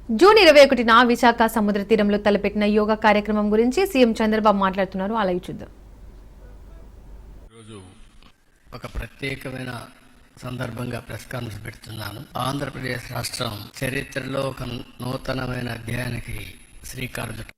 June 21న Visakha సముద్ర తీరంలో తలపెట్టిన యోగా కార్యక్రమం గురించి సీఎం చంద్రబాబు మాట్లాడుతున్నారు. అలాగే చూద్దాం. ఈరోజు ఒక ప్రత్యేకమైన సందర్భంగా ప్రెస్ కాన్ఫరెన్స్ పెడుతున్నాను. ఆంధ్రప్రదేశ్ రాష్ట్రం చరిత్రలో ఒక నూతనమైన అధ్యాయానికి శ్రీకారం చుట్టారు.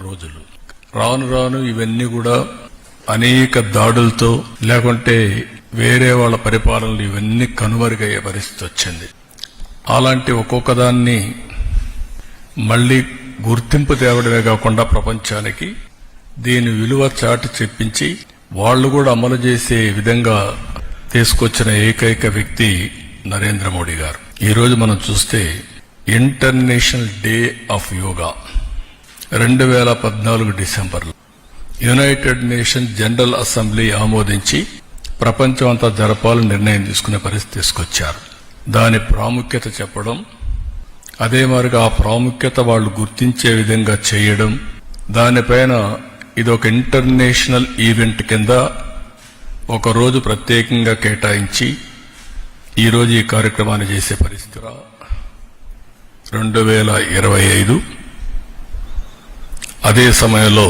రోజులు రాను రాను ఇవన్నీ కూడా అనేక దాడులతో లేకుంటే వేరే వాళ్ళ పరిపాలనలు ఇవన్నీ కనుమరుగయ్యే పరిస్థితి వచ్చింది. అలాంటి ఒక్కొక్క దాన్ని మళ్లీ గుర్తింపు తేవడమే కాకుండా ప్రపంచానికి దీని విలువ చాటి చెప్పించి వాళ్లు కూడా అమలు చేసే విధంగా తీసుకొచ్చిన ఏకైక వ్యక్తి నరేంద్ర మోడీ గారు. ఈరోజు మనం చూస్తే ఇంటర్నేషనల్ డే ఆఫ్ యోగా 2014 డిసెంబర్లో యునైటెడ్ నేషన్ జనరల్ అసెంబ్లీ ఆమోదించి ప్రపంచం అంతా జరపాలని నిర్ణయం తీసుకునే పరిస్థితి తీసుకొచ్చారు. దాని ప్రాముఖ్యత చెప్పడం, అదే మాదిరిగా ఆ ప్రాముఖ్యత వాళ్ళు గుర్తించే విధంగా చేయడం, దానిపైన ఇదొక ఇంటర్నేషనల్ ఈవెంట్ కింద ఒకరోజు ప్రత్యేకంగా కేటాయించి ఈరోజు ఈ కార్యక్రమాన్ని చేసే పరిస్థితి 2025. అదే సమయంలో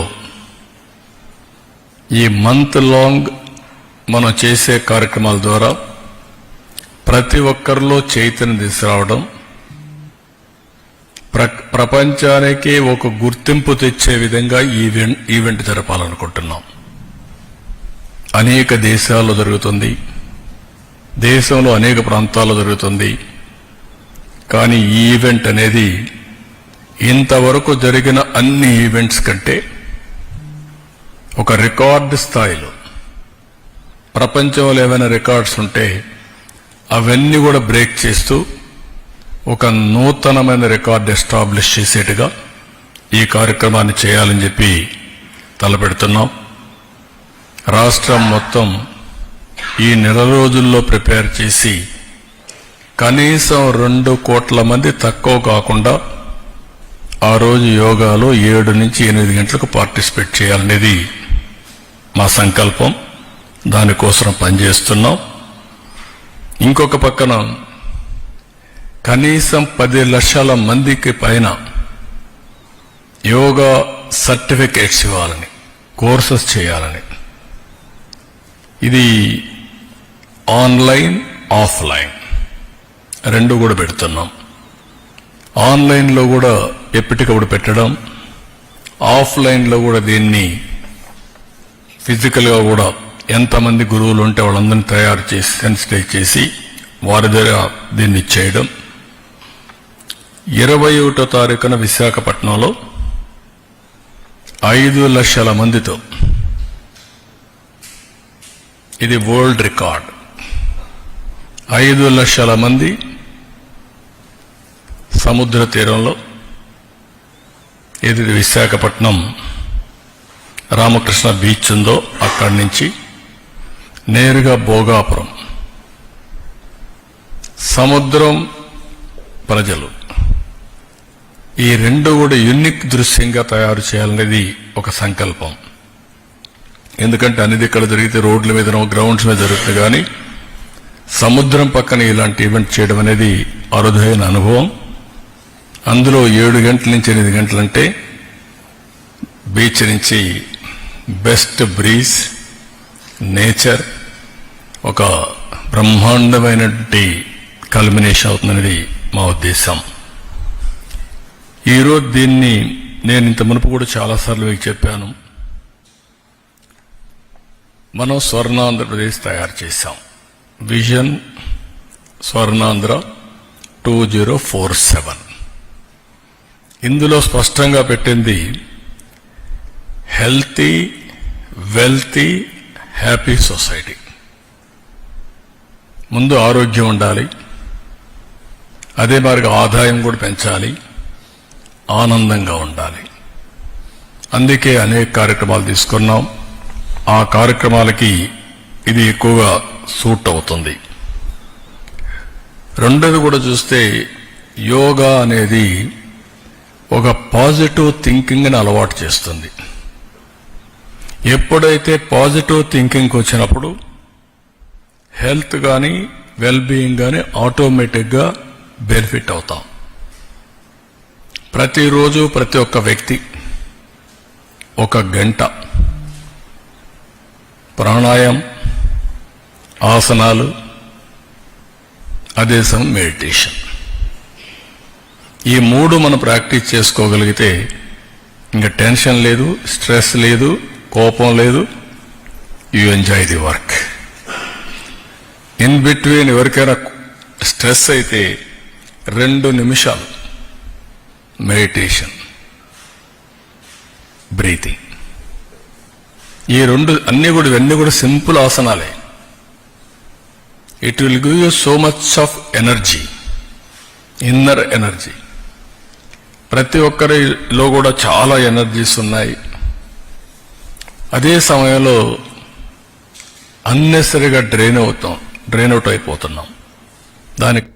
ఈ మంత్ లాంగ్ మనం చేసే కార్యక్రమాల ద్వారా ప్రతి ఒక్కరిలో చైతన్యం తీసుకురావడం, ప్రపంచానికి ఒక గుర్తింపు తెచ్చే విధంగా ఈవెంట్ జరపాలనుకుంటున్నాం. అనేక దేశాల్లో జరుగుతుంది, దేశంలో అనేక ప్రాంతాల్లో జరుగుతుంది. కానీ ఈ ఈవెంట్ అనేది ఇంతవరకు జరిగిన అన్ని ఈవెంట్స్ కంటే ఒక రికార్డు స్థాయిలో ప్రపంచంలో ఏమైనా రికార్డ్స్ ఉంటే అవన్నీ కూడా బ్రేక్ చేస్తూ ఒక నూతనమైన రికార్డు ఎస్టాబ్లిష్ చేసేట్టుగా ఈ కార్యక్రమాన్ని చేయాలని చెప్పి తలపెడుతున్నాం. రాష్ట్రం మొత్తం ఈ నెల రోజుల్లో ప్రిపేర్ చేసి కనీసం 2 కోట్ల మంది తక్కువ కాకుండా ఆ రోజు యోగాలో 7 నుంచి 8 గంటలకు పార్టిసిపేట్ చేయాలనేది మా సంకల్పం. దానికోసం పనిచేస్తున్నాం. ఇంకొక పక్కన కనీసం 10 లక్షల మందికి పైన యోగా సర్టిఫికేట్స్ ఇవ్వాలని, కోర్సెస్ చేయాలని. ఇది ఆన్లైన్, ఆఫ్లైన్ 2 కూడా పెడుతున్నాం. ఆన్లైన్లో కూడా ఎప్పటికప్పుడు పెట్టడం, ఆఫ్లైన్లో కూడా దీన్ని ఫిజికల్గా కూడా ఎంతమంది గురువులు ఉంటే వాళ్ళందరినీ తయారు చేసి సెన్సిటైజ్ చేసి వారి ద్వారా దీన్ని చేయడం. 21వ తారీఖున విశాఖపట్నంలో 5 లక్షల మందితో, ఇది వరల్డ్ రికార్డ్. 5 లక్షల మంది సముద్ర తీరంలో, ఏది విశాఖపట్నం రామకృష్ణ బీచ్ ఉందో అక్కడి నుంచి నేరుగా భోగాపురం, సముద్రం, ప్రజలు, ఈ 2 కూడా యూనిక్ దృశ్యంగా తయారు చేయాలనేది ఒక సంకల్పం. ఎందుకంటే అనేది ఇక్కడ జరిగితే రోడ్ల మీద, గ్రౌండ్స్ మీద జరుగుతుంది. కానీ సముద్రం పక్కన ఇలాంటి ఈవెంట్ చేయడం అనేది అరుదైన అనుభవం. అందులో 7 గంటల నుంచి 8 గంటలంటే బీచ్ నుంచి బెస్ట్ బ్రీజ్, నేచర్, ఒక బ్రహ్మాండమైనటువంటి కల్మినేషన్ అవుతుందనేది మా ఉద్దేశం. ఈరోజు దీన్ని నేను ఇంత మునుపు కూడా చాలాసార్లు మీకు చెప్పాను. మనం స్వర్ణాంధ్రప్రదేశ్ తయారు చేశాం. విజన్ స్వర్ణాంధ్ర 2047. ఇందులో స్పష్టంగా పెట్టింది హెల్తీ, వెల్తీ, హ్యాపీ సొసైటీ. ముందు ఆరోగ్యం ఉండాలి, అదే మరి ఆదాయం కూడా పెంచాలి, ఆనందంగా ఉండాలి. అందుకే అనేక కార్యక్రమాలు తీసుకున్నాం. ఆ కార్యక్రమాలకి ఇది ఎక్కువగా సూట్ అవుతుంది. రెండోది కూడా చూస్తే యోగా అనేది ఒక పాజిటివ్ థింకింగ్ని అలవాటు చేస్తుంది. ఎప్పుడైతే పాజిటివ్ థింకింగ్కి వచ్చినప్పుడు హెల్త్ కానీ వెల్బీయింగ్ కానీ ఆటోమేటిక్గా బెనిఫిట్ అవుతాం. ప్రతిరోజు ప్రతి ఒక్క వ్యక్తి 1 గంట ప్రాణాయామం, ఆసనాలు, అదే సమయం మెడిటేషన్, ఈ 3 మనం ప్రాక్టీస్ చేసుకోగలిగితే ఇంకా టెన్షన్ లేదు, స్ట్రెస్ లేదు, కోపం లేదు. You enjoy the work. In between ఎవరికైనా స్ట్రెస్ అయితే 2 నిమిషాలు మెడిటేషన్, బ్రీతింగ్, ఈ 2 ఇవన్నీ కూడా సింపుల్ ఆసనాలే. It will give you so much of energy, inner energy. ప్రతి ఒక్కరిలో కూడా చాలా ఎనర్జీస్ ఉన్నాయి. అదే సమయంలో అన్నెసరిగా డ్రైన్ అవుట్ అయిపోతున్నాం. దానికి